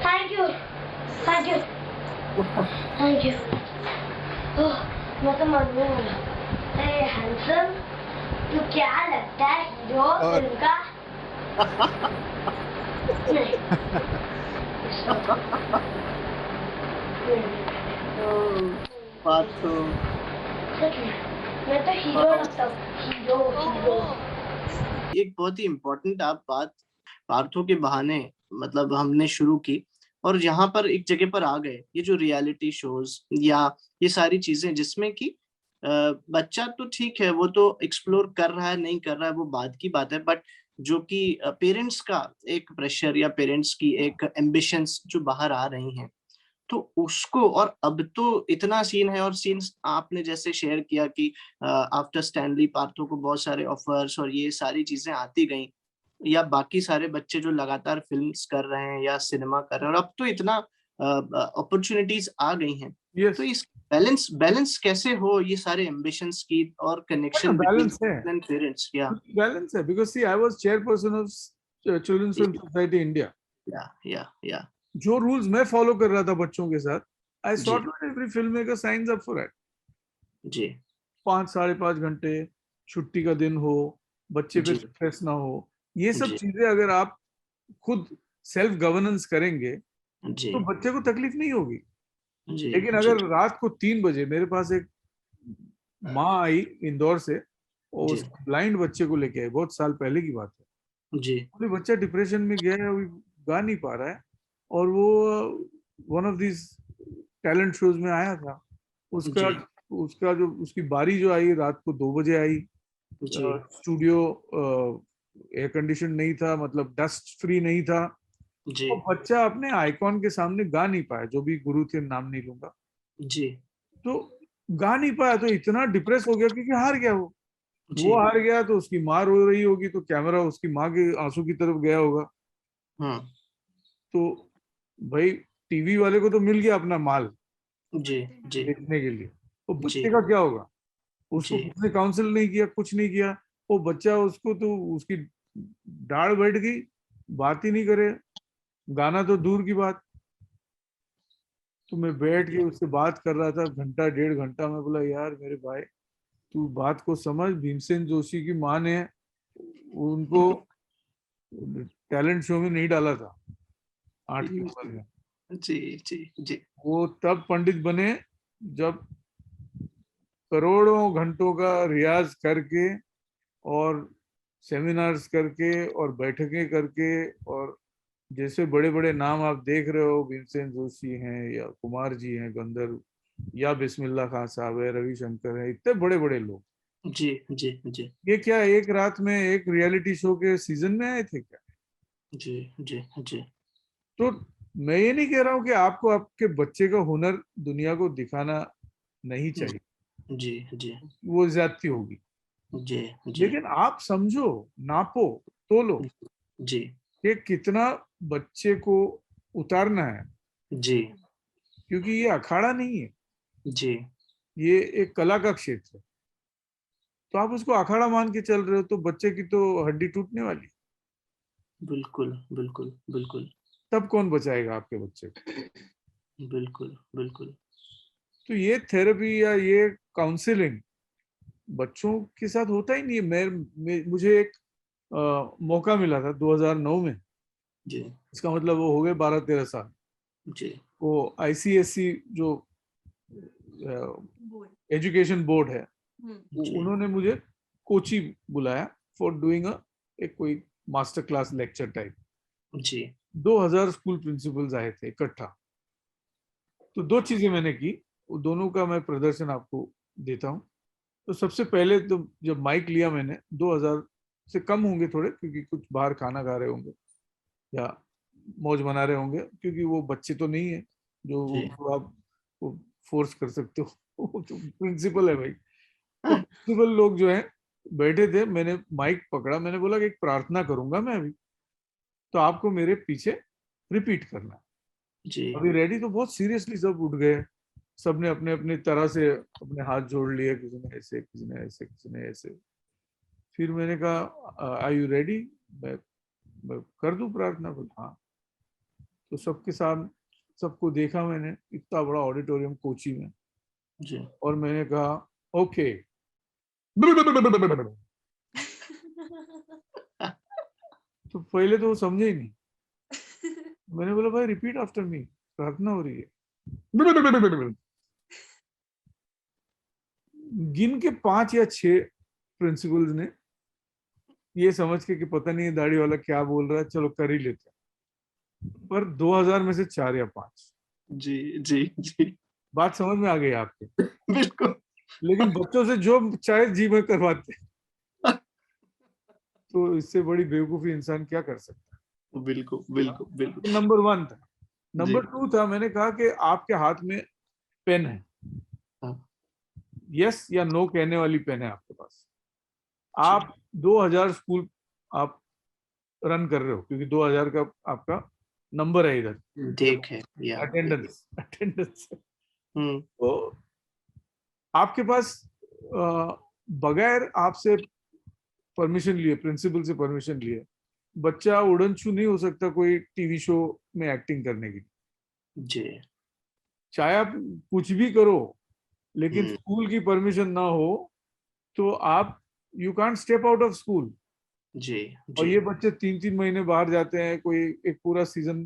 D: thank you thank you thank you. मैं तो मरने वाला। अरे हैंडसम, तू क्या लगता है हीरो फिल्म का? नहीं।
C: बात तो
D: मैं तो हीरो लगता हूँ, हीरो हीरो।
C: एक बहुत ही इम्पोर्टेंट आप बात पार्थो के बहाने मतलब हमने शुरू की, और यहाँ पर एक जगह पर आ गए, ये जो रियलिटी शोज या ये सारी चीजें जिसमें कि बच्चा तो ठीक है, वो तो एक्सप्लोर कर रहा है, नहीं कर रहा है वो बाद की बात है, बट जो कि पेरेंट्स का एक प्रेशर या पेरेंट्स की एक एम्बिशंस जो बाहर आ रही हैं, तो उसको, और अब तो इतना सीन है, और सीन्स आपने जैसे शेयर किया कि आफ्टर स्टैनली पार्थो को बहुत सारे ऑफर्स और ये सारी चीजें आती गई, या बाकी सारे बच्चे जो लगातार फिल्म्स कर रहे हैं या सिनेमा कर रहे हैं, और अब तो इतना अपॉर्चुनिटीज आ गई हैं।
B: yes.
C: तो इस बैलेंस कैसे हो ये सारे एम्बिशंस की और कनेक्शन
B: बैलेंस है,
C: पेरेंट्स? या
B: बैलेंस है, because see I was chairperson of children's film society India.
C: या
B: जो रूल्स मैं फॉलो कर रहा था बच्चों के साथ, I thought that every film maker signs up for it जी। 5-5.5 घंटे छुट्टी का दिन हो, बच्चे पे स्ट्रेस ना हो, ये सब चीजें अगर आप खुद सेल्फ गवर्नेंस करेंगे तो बच्चे को तकलीफ नहीं होगी। लेकिन अगर रात को 3 बजे मेरे पास एक माँ आई इंदौर से, और उस ब्लाइंड बच्चे को लेके आई, बहुत साल पहले की बात है जी। बच्चा डिप्रेशन में गया है, गा नहीं पा रहा है, और वो one of this talent shows में आया था। उसका जो उसकी बारी जो आई रात को 2 बजे आई, स्टूडियो एयर कंडीशन नहीं था, मतलब डस्ट फ्री नहीं था,
C: जी
B: वो बच्चा अपने आइकॉन के सामने गा नहीं पाया, जो भी गुरु थे, नाम नहीं लूंगा,
C: जी
B: तो गा नहीं पाया, तो इतना डिप्रेस हो गया क्योंकि हार गया वो
C: जी
B: हार गया, तो उसकी माँ रो रही होगी, तो कैमरा उसकी माँ के आंसू की तरफ गया होगा,
C: हाँ
B: तो भाई टीवी वाले को तो मिल गया अपना माल
C: जी जी
B: बेचने के लिए, तो
C: जी
B: बच्चे का क्या होगा? उसको
C: जी
B: किसने काउंसिल नहीं किया, कुछ नहीं किया, वो बच्चा, उसको तो उसकी दाढ़ बैठ गई, बात ही नहीं करे, गाना तो दूर की बात। तो मैं बैठ के उससे बात कर रहा था घंटा 1.5 घंटा, मैं बोला यार मेरे भाई तू बात को समझ, भीमसेन जोशी की माँ ने उनको टैलेंट शो में नहीं डाला था 8 की उम्र में,
C: जी जी जी
B: वो तब पंडित बने जब करोड़ों घंटों का रियाज करके और सेमिनार्स करके और बैठकें करके, और जैसे बड़े बड़े नाम आप देख रहे हो, भीमसेन जोशी हैं या कुमार जी हैं गंधर्व, या बिस्मिल्लाह खान साहब है, रविशंकर है, इतने बड़े बड़े लोग,
C: जी जी जी
B: ये क्या एक रात में एक रियलिटी शो के सीजन में आए थे क्या?
C: जी जी जी
B: तो मैं ये नहीं कह रहा हूँ कि आपको आपके बच्चे का हुनर दुनिया को दिखाना नहीं चाहिए,
C: जी जी
B: वो ज्यादती होगी,
C: जी जी
B: लेकिन आप समझो, नापो, तोलो
C: जी
B: कि कितना बच्चे को उतारना है,
C: जी
B: क्योंकि ये अखाड़ा नहीं है,
C: जी
B: ये एक कला का क्षेत्र है। तो आप उसको अखाड़ा मान के चल रहे हो तो बच्चे की तो हड्डी टूटने वाली है।
C: बिल्कुल बिल्कुल बिल्कुल
B: तब कौन बचाएगा आपके बच्चे को?
C: बिल्कुल बिल्कुल
B: तो ये थेरेपी या ये काउंसलिंग बच्चों के साथ होता ही नहीं है। मुझे एक मौका मिला था 2009 में,
C: जी
B: इसका मतलब वो हो गए 12-13 साल।
C: जी
B: वो आईसीएससी जो
A: बोल।
B: एजुकेशन बोर्ड है,
C: जी
B: उन्होंने मुझे कोची बुलाया फॉर डूइंग एक कोई मास्टर क्लास लेक्चर टाइप।
C: जी
B: 2000 स्कूल प्रिंसिपल्स आए थे इकट्ठा। तो दो चीजें मैंने की, वो दोनों का मैं प्रदर्शन आपको देता हूँ। तो सबसे पहले तो जब माइक लिया मैंने, 2000 से कम होंगे थोड़े, क्योंकि कुछ बाहर खाना खा रहे होंगे या मौज मना रहे होंगे, क्योंकि वो बच्चे तो नहीं है जो
C: जी
B: उनको आप फोर्स कर सकते हो वो तो प्रिंसिपल है भाई। तो प्रिंसिपल लोग जो है बैठे थे, मैंने माइक पकड़ा, मैंने बोला कि एक प्रार्थना करूंगा मैं अभी, तो आपको मेरे पीछे रिपीट करना है।
C: जी
B: अभी रेडी? तो बहुत सीरियसली सब उठ गए, सबने अपने अपने तरह से अपने हाथ जोड़ लिए, किसी ने ऐसे, किसी ने ऐसे, किसी ने ऐसे। फिर मैंने कहा आर यू रेडी, मैं कर दूं प्रार्थना? बोला हाँ। तो सबके साथ सबको देखा मैंने, इतना बड़ा ऑडिटोरियम कोची में,
C: जी
B: और मैंने कहा ओके। तो पहले तो वो समझे ही नहीं। मैंने बोला भाई रिपीट आफ्टर मी, प्रार्थना हो रही है। गिन के 5 या 6 प्रिंसिपल्स ने ये समझ के कि पता नहीं है दाढ़ी वाला क्या बोल रहा है, चलो कर ही लेते हैं, पर 2000 में से 4 या 5।
C: जी जी जी
B: बात समझ में आ गई आपके?
C: बिल्कुल
B: लेकिन बच्चों से जो चाहे जी में करवाते, तो इससे बड़ी बेवकूफी इंसान क्या कर सकता
C: बिल्कुल बिल्कुल
B: है?
C: बिल्कुल
B: नंबर 1 था।
C: जी
B: नंबर 2 था, मैंने कहा कि आपके हाथ में पेन है,
C: हाँ
B: यस या नो कहने वाली पेन है आपके पास।
C: जी
B: आप 2000 स्कूल आप रन कर रहे हो, क्योंकि 2000 का आपका नंबर है इधर,
C: देख है या
B: अटेंडेंस अटेंडेंस।
C: हम्म
B: तो आपके पास बगैर आपसे परमिशन लिए, प्रिंसिपल से परमिशन लिए, बच्चा उड़नछू नहीं हो सकता कोई टीवी शो में एक्टिंग करने की।
C: जी
B: चाहे आप कुछ भी करो, लेकिन
C: हम्म
B: स्कूल की परमिशन ना हो तो आप you can't step out of school.
C: जी
B: और
C: जी
B: ये बच्चे 3-3 महीने बाहर जाते हैं, कोई एक पूरा सीजन,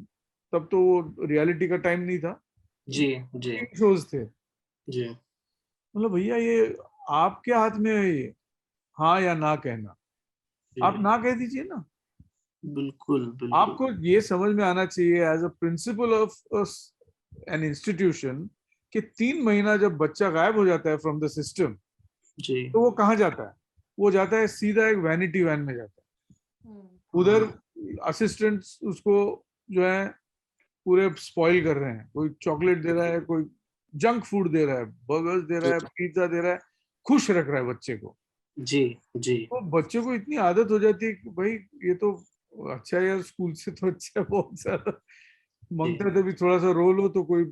B: तब तो वो रियलिटी का टाइम नहीं था,
C: जी जी
B: शोज थे।
C: जी
B: मतलब भैया ये आपके हाथ में है, ये हाँ या ना कहना, आप
C: जी
B: ना कह दीजिए ना।
C: बिल्कुल बिल्कुल
B: आपको ये समझ में आना चाहिए as a principal of an institution कि 3 महीना जब बच्चा गायब हो जाता है फ्रॉम द सिस्टम,
C: जी
B: तो वो कहाँ जाता है? वो जाता है सीधा एक वैनिटी वैन में जाता है।
A: हम्म,
B: उधर
C: हाँ
B: असिस्टेंट उसको जो है पूरे स्पॉइल कर रहे हैं। कोई चॉकलेट दे रहा है, कोई जंक फूड दे रहा है, बर्गर्स दे रहा है, पिज्जा दे रहा है, खुश रख रहा है बच्चे को।
C: जी जी
B: तो बच्चे को इतनी आदत हो जाती है कि भाई ये तो अच्छा है यार, स्कूल से तो अच्छा है, बहुत ज्यादा मांगता है। तभी थोड़ा सा रोल हो तो कोई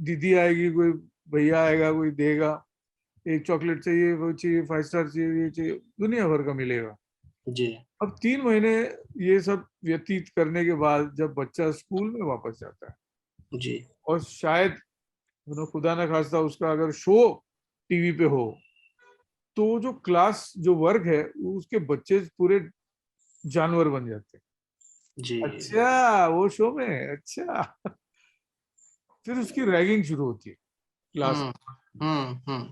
B: दीदी आएगी, कोई भैया आएगा, कोई देगा, एक चॉकलेट चाहिए, वो चाहिए, 5 स्टार चाहिए, ये चाहिए, दुनिया भर का मिलेगा।
C: जी
B: अब 3 महीने ये सब व्यतीत करने के बाद जब बच्चा स्कूल में वापस जाता है,
C: जी
B: और शायद खुदा ना खास्ता उसका अगर शो टीवी पे हो, तो जो क्लास जो वर्ग है उसके बच्चे पूरे जानवर बन जाते हैं।
C: जी
B: अच्छा, वो शो में, अच्छा। फिर उसकी रैगिंग शुरू होती है क्लास में।
C: हम्म।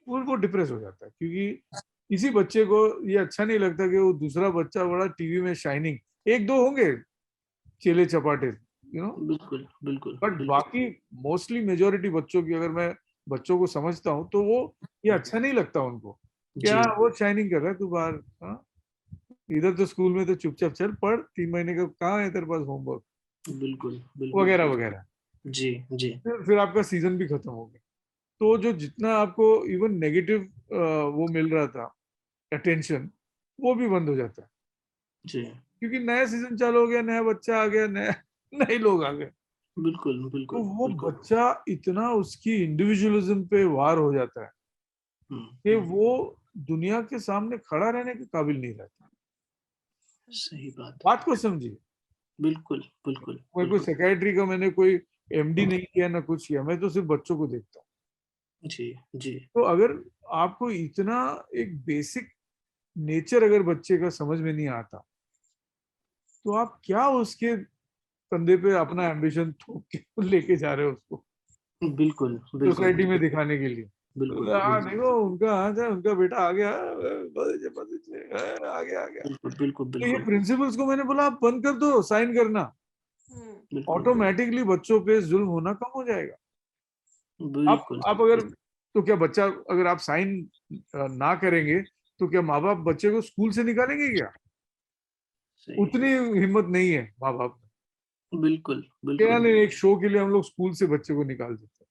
B: वो डिप्रेस हो जाता है, क्योंकि किसी बच्चे को ये अच्छा नहीं लगता कि वो दूसरा बच्चा बड़ा टीवी में शाइनिंग, एक दो होंगे चेले चपाटे,
C: बिल्कुल बिल्कुल
B: बट
C: बिल्कुल
B: बाकी मोस्टली मेजोरिटी बच्चों की, अगर मैं बच्चों को समझता हूँ तो वो ये अच्छा नहीं लगता उनको। क्या
C: जी
B: वो शाइनिंग कर रहा है तू बाहर, हाँ? इधर तो स्कूल में तो चुपचाप चल पढ़, 3 महीने का कहाँ है तेरे पास होमवर्क,
C: बिल्कुल बिल्कुल
B: वगैरह
C: बिल्कुल
B: वगैरह।
C: जी जी
B: फिर आपका सीजन भी खत्म हो गया। तो जो जितना आपको इवन नेगेटिव वो मिल रहा था अटेंशन, वो भी बंद हो जाता है,
C: जी
B: क्योंकि नया सीजन चालू हो गया, नया बच्चा आ गया, नया नए लोग आ गए।
C: बिल्कुल
B: तो
C: बिल्कुल
B: वो
C: बिल्कुल
B: बच्चा इतना उसकी इंडिविजुअलिज्म पे वार हो जाता है कि
C: हम्म।
B: वो दुनिया के सामने खड़ा रहने के काबिल नहीं रहता।
C: सही बात है
B: बात को समझिए।
C: बिल्कुल बिल्कुल
B: मैं कोई
C: बिल्कुल
B: सेक्रेटरी का, मैंने कोई एमडी नहीं किया ना कुछ किया, मैं तो सिर्फ बच्चों को देखता हूँ।
C: जी जी
B: तो अगर आपको इतना एक बेसिक नेचर अगर बच्चे का समझ में नहीं आता, तो आप क्या उसके कंधे पे अपना एम्बिशन थोप के लेके जा रहे हो उसको
C: बिल्कुल बिल्कुल
B: सोसाइटी में दिखाने के लिए।
C: बिल्कुल
B: हाँ
C: बिल्कुल
B: देखो उनका हाथ है, उनका बेटा आ गया, आ गया आ गया।
C: बिल्कुल बिल्कुल
B: तो ये
C: बिल्कुल
B: प्रिंसिपल्स को मैंने बोला आप बंद कर दो साइन करना,
C: बिल्कुल
B: ऑटोमेटिकली बच्चों पे जुल्म होना कम हो जाएगा।
C: बिल्कुल
B: आप अगर, तो क्या बच्चा, अगर आप साइन ना करेंगे तो क्या माँ बाप बच्चे को स्कूल से निकालेंगे क्या?
C: सही
B: उतनी हिम्मत नहीं है माँ बाप।
C: बिल्कुल
B: क्या
C: बिल्कुल
B: नहीं, एक शो के लिए हम लोग स्कूल से बच्चे को निकाल देते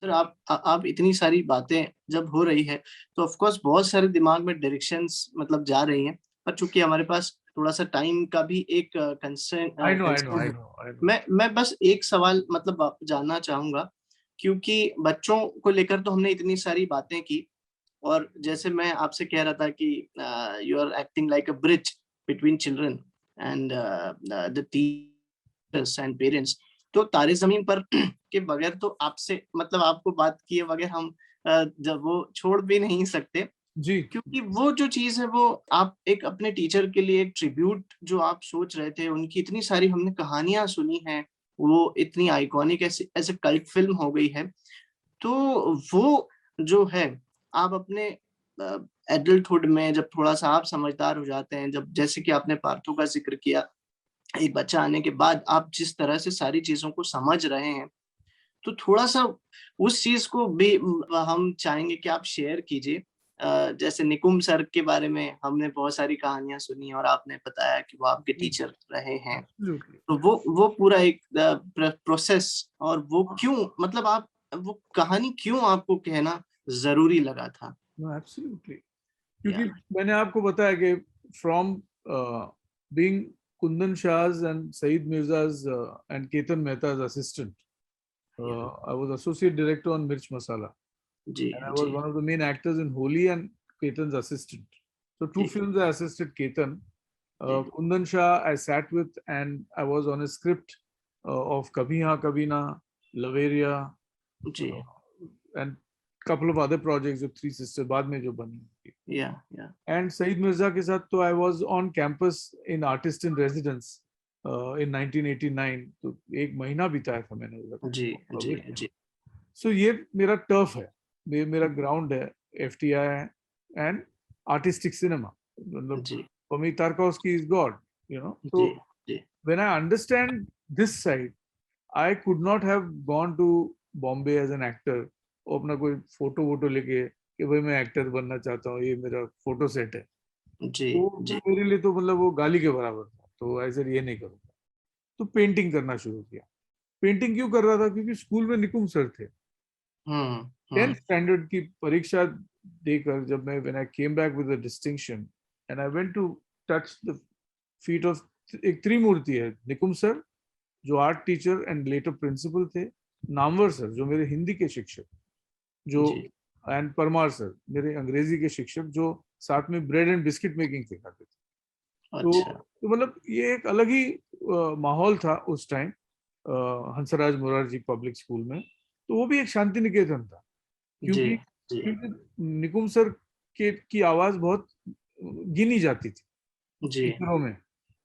C: सर आप इतनी सारी बातें जब हो रही है तो ऑफ कोर्स बहुत सारे दिमाग में डायरेक्शंस मतलब जा रही हैं, पर चूंकि हमारे पास थोड़ा सा टाइम का भी एक कंसर्न
B: हैं। I know I know
C: concern
B: I
C: है।
B: No I know.
C: मैं बस एक सवाल मतलब जानना चाहूंगा, क्योंकि बच्चों को लेकर तो हमने इतनी सारी बातें की, और जैसे मैं आपसे कह रहा था कि you are acting like a bridge between children and the teachers and parents. तो तारे जमीन पर के बगैर तो आपसे मतलब आपको बात किए बगैर हम जब वो छोड़ भी नहीं सकते,
B: जी
C: क्योंकि वो जो चीज है वो आप एक अपने टीचर के लिए एक ट्रिब्यूट जो आप सोच रहे थे, उनकी इतनी सारी हमने कहानियां सुनी हैं, वो इतनी आइकॉनिक ऐसे कल्ट फिल्म हो गई है। तो वो जो है आप अपने एडल्टहुड में जब थोड़ा-सा आप समझदार हो जाते हैं, जब जैसे कि आपने पार्थो का ज़िक्र किया, एक बच्चा आने के बाद आप जिस तरह से सारी चीज़ों को समझ रहे हैं, तो थोड़ा-सा उस चीज़ को भी हम चाहेंगे कि आप शेयर कीजिए। जैसे निकुम सर के बारे में हमने बहुत सारी कहानियाँ सुनी और आपने बताया कि वो आपके
B: जी,
C: टीचर रहे हैं।
B: एब्सोल्युटली।
C: तो वो पूरा एक प्रोसेस, और वो क्यों मतलब आप वो कहानी क्यों आपको कहना ज़रूरी लगा था?
B: नो एब्सोल्युटली,
C: या
B: क्योंकि मैंने आपको बताया कि from being Kundan Shah's and Saeed Mirza's and Ketan Mehta's assistant,
C: या
B: I was associate director on Mirch Masala,
C: जी,
B: and I was
C: जी,
B: one of the main actors in Holi and Ketan's assistant. So 2
C: जी,
B: films I assisted Ketan.
C: जी,
B: Kundan Shah I sat with and I was on a script of Kabhi Haan Kabhi Na, Laveria,
C: जी,
B: uh, and couple of other projects जो three sister बाद में जो बनी थी।
C: या
B: एंड सईद मिर्जा के साथ तो I was on campus in artist in residence in 1989, तो 1 महीना बिताया था मैंने उधर
C: जी, जी,
B: प्रोजेक्ट में।
C: जी,
B: सो ये मेरा टर्फ है, ये मेरा ग्राउंड है, एफटीआई एंड आर्टिस्टिक सिनेमा। मतलब
C: जी,
B: for me Tarkovsky is God,
C: ji,
B: so
C: ji,
B: when I understand this side, I could not have gone to Bombay as an actor और अपना कोई फोटो वोटो लेके कि भाई मैं एक्टर बनना चाहता हूँ, ये मेरा फोटो सेट है।
C: जी,
B: वो
C: जी,
B: मेरे लिए तो मतलब वो गाली के बराबर था, तो ऐसे ये नहीं करूँगा। तो पेंटिंग करना शुरू किया। पेंटिंग क्यों कर रहा था? क्योंकि स्कूल में निकुंम सर थे। 10th स्टैंडर्ड की परीक्षा देकर जब मैं when I came back with a distinction and I went to touch the feet of, एक त्रिमूर्ति है, निकुंम सर जो art teacher and later principal थे, नामवर सर जो मेरे हिंदी के शिक्षक, जो एंड परमार सर मेरे अंग्रेजी के शिक्षक, जो साथ में ब्रेड एंड बिस्किट मेकिंग सिखाते थे। तो मतलब ये एक अलग ही माहौल था उस time Hansraj Morarji public school में। तो वो भी एक शांति निकेतन था, क्योंकि निकुंम सर की आवाज बहुत गिनी जाती थी टीचरों में।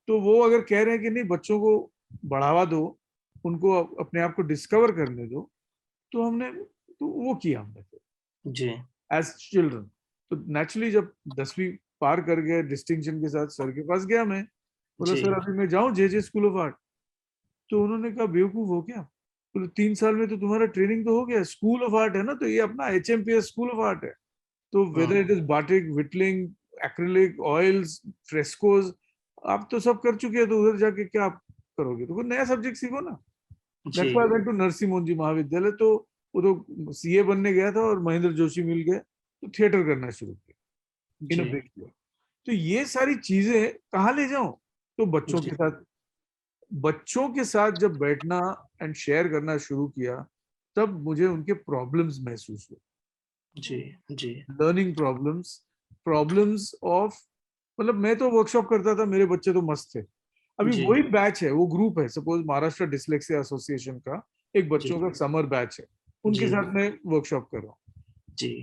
B: तो वो अगर कह रहे हैं कि नहीं बच्चों को बढ़ावा दो, उनको अपने आप को डिस्कवर करने दो, तो हमने तो वो किया हमने एज चिल्ड्रन। तो नेचुरली जब 10वीं पार कर गया डिस्टिंक्शन के साथ, सर के पास गया मैं, बोला सर अभी मैं जाऊं जे स्कूल ऑफ आर्ट? तो उन्होंने कहा बेवकूफ हो क्या, बोले 3 साल में तो तुम्हारा ट्रेनिंग तो हो गया, स्कूल ऑफ आर्ट है ना, तो ये अपना HMPS स्कूल ऑफ आर्ट है। तो whether it is batik, whittling, acrylic, oils, frescoes, आप तो सब कर चुके हैं, तो उधर जाके क्या आप करोगे? तो कोई नया सब्जेक्ट सीखो ना। That's why I went to Narsingh Mohan ji Mahavidyalaya. तो वो तो CA बनने गया था और महेंद्र जोशी मिल गए, तो थिएटर करना शुरू किया इन अ बिग वे। तो ये सारी चीजें कहाँ ले जाऊं? तो बच्चों के साथ जब बैठना एंड शेयर करना शुरू किया, तब मुझे उनके प्रॉब्लम्स महसूस हुए। लर्निंग प्रॉब्लम्स ऑफ, मतलब मैं तो वर्कशॉप करता था, मेरे बच्चे तो मस्त थे। अभी वही बैच है, वो ग्रुप है, सपोज महाराष्ट्र डिसलेक्सिया एसोसिएशन का एक बच्चों का समर बैच है, उनके साथ मैं वर्कशॉप कर रहा हूँ।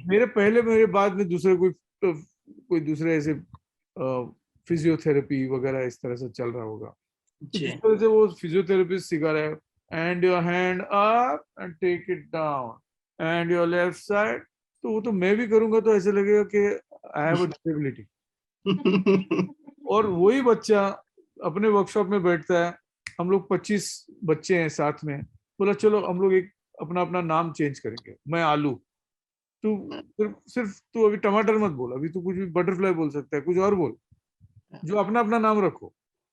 B: मेरे बाद में कोई दूसरे ऐसे फिजियोथेरेपी वगैरह इस तरह से चल रहा होगा। तो जिस तरह से वो फिजियोथेरेपिस्ट सिखा रहा है, and your hand up and take it down and your left side, तो वो तो मैं भी करूंगा तो ऐसे लगेगा कि आई हैव अ डिसेबिलिटी। और वही बच्चा अपने वर्कशॉप में बैठता है, हम लोग 25 बच्चे हैं साथ में, बोला चलो हम लोग एक अपना अपना नाम चेंज करेंगे, मैं आलू, तू सिर्फ तू अभी टमाटर मत बोल, अभी तू कुछ भी बटरफ्लाई बोल सकता है, कुछ और बोल, जो अपना अपना नाम रखो।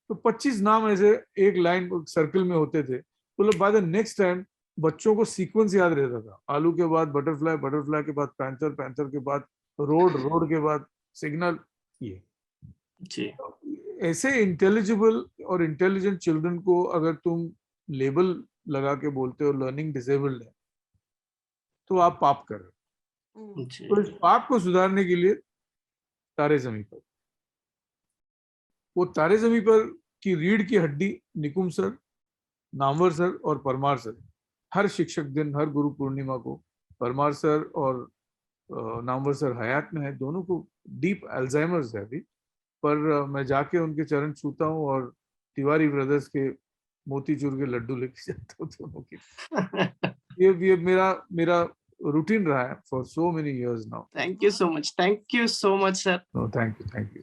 B: तो 25 नाम ऐसे एक लाइन सर्कल में होते थे। बोलो बाय द नेक्स्ट टाइम बच्चों को सीक्वेंस याद रहता था, आलू के बाद बटरफ्लाई, बटरफ्लाई के बाद पैंथर, पैंथर के बाद रोड, रोड के बाद सिग्नल। ये ऐसे इंटेलिजिबल और इंटेलिजेंट चिल्ड्रन को अगर तुम लेबल लगा के बोलते हो लर्निंग डिसेबल्ड है, तो आप पाप कर रहे हो। तो इस पाप को सुधारने के लिए तारे ज़मीं पर, वो तारे ज़मीं पर की रीढ़ की हड्डी निकुंम सर, नामवर सर और परमार सर। हर शिक्षक दिन, हर गुरु पूर्णिमा को परमार सर और नामवर सर हयात में है, दोनों को डीप अल्जाइमर्स है अभी, पर मैं जाके उनके चरण छूता हूँ और तिवारी ब्रदर्स के मोतीचूर के लड्डू लेके जाता हूँ दोनों के। ये मेरा रूटीन रहा है for so many years now.
C: Thank you so much sir.
B: No thank you
A: thank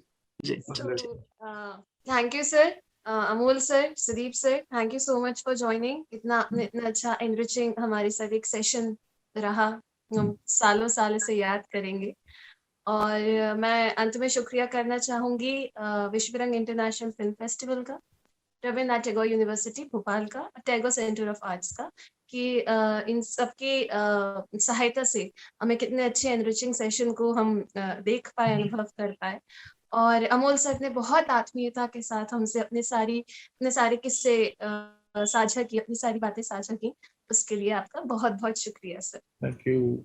A: you sir. Amol sir, Sudeep sir, thank you so much for joining. इतना अच्छा एनरिचिंग हमारे साथ एक सेशन रहा, हम सालों साल से याद करेंगे। और मैं अंत में शुक्रिया करना चाहूंगी विश्व रंग इंटरनेशनल फिल्म फेस्टिवल का, रविन्द्रनाथ टैगोर यूनिवर्सिटी भोपाल का, टैगोर सेंटर ऑफ आर्ट्स का, कि इन सबकी सहायता से हमें कितने अच्छे एनरिचिंग सेशन को हम देख पाए, अनुभव कर पाए। और अमोल सर ने बहुत आत्मीयता के साथ हमसे अपने सारे किस्से साझा की, अपनी सारी बातें साझा की, उसके लिए आपका बहुत बहुत शुक्रिया सर।
B: Thank you.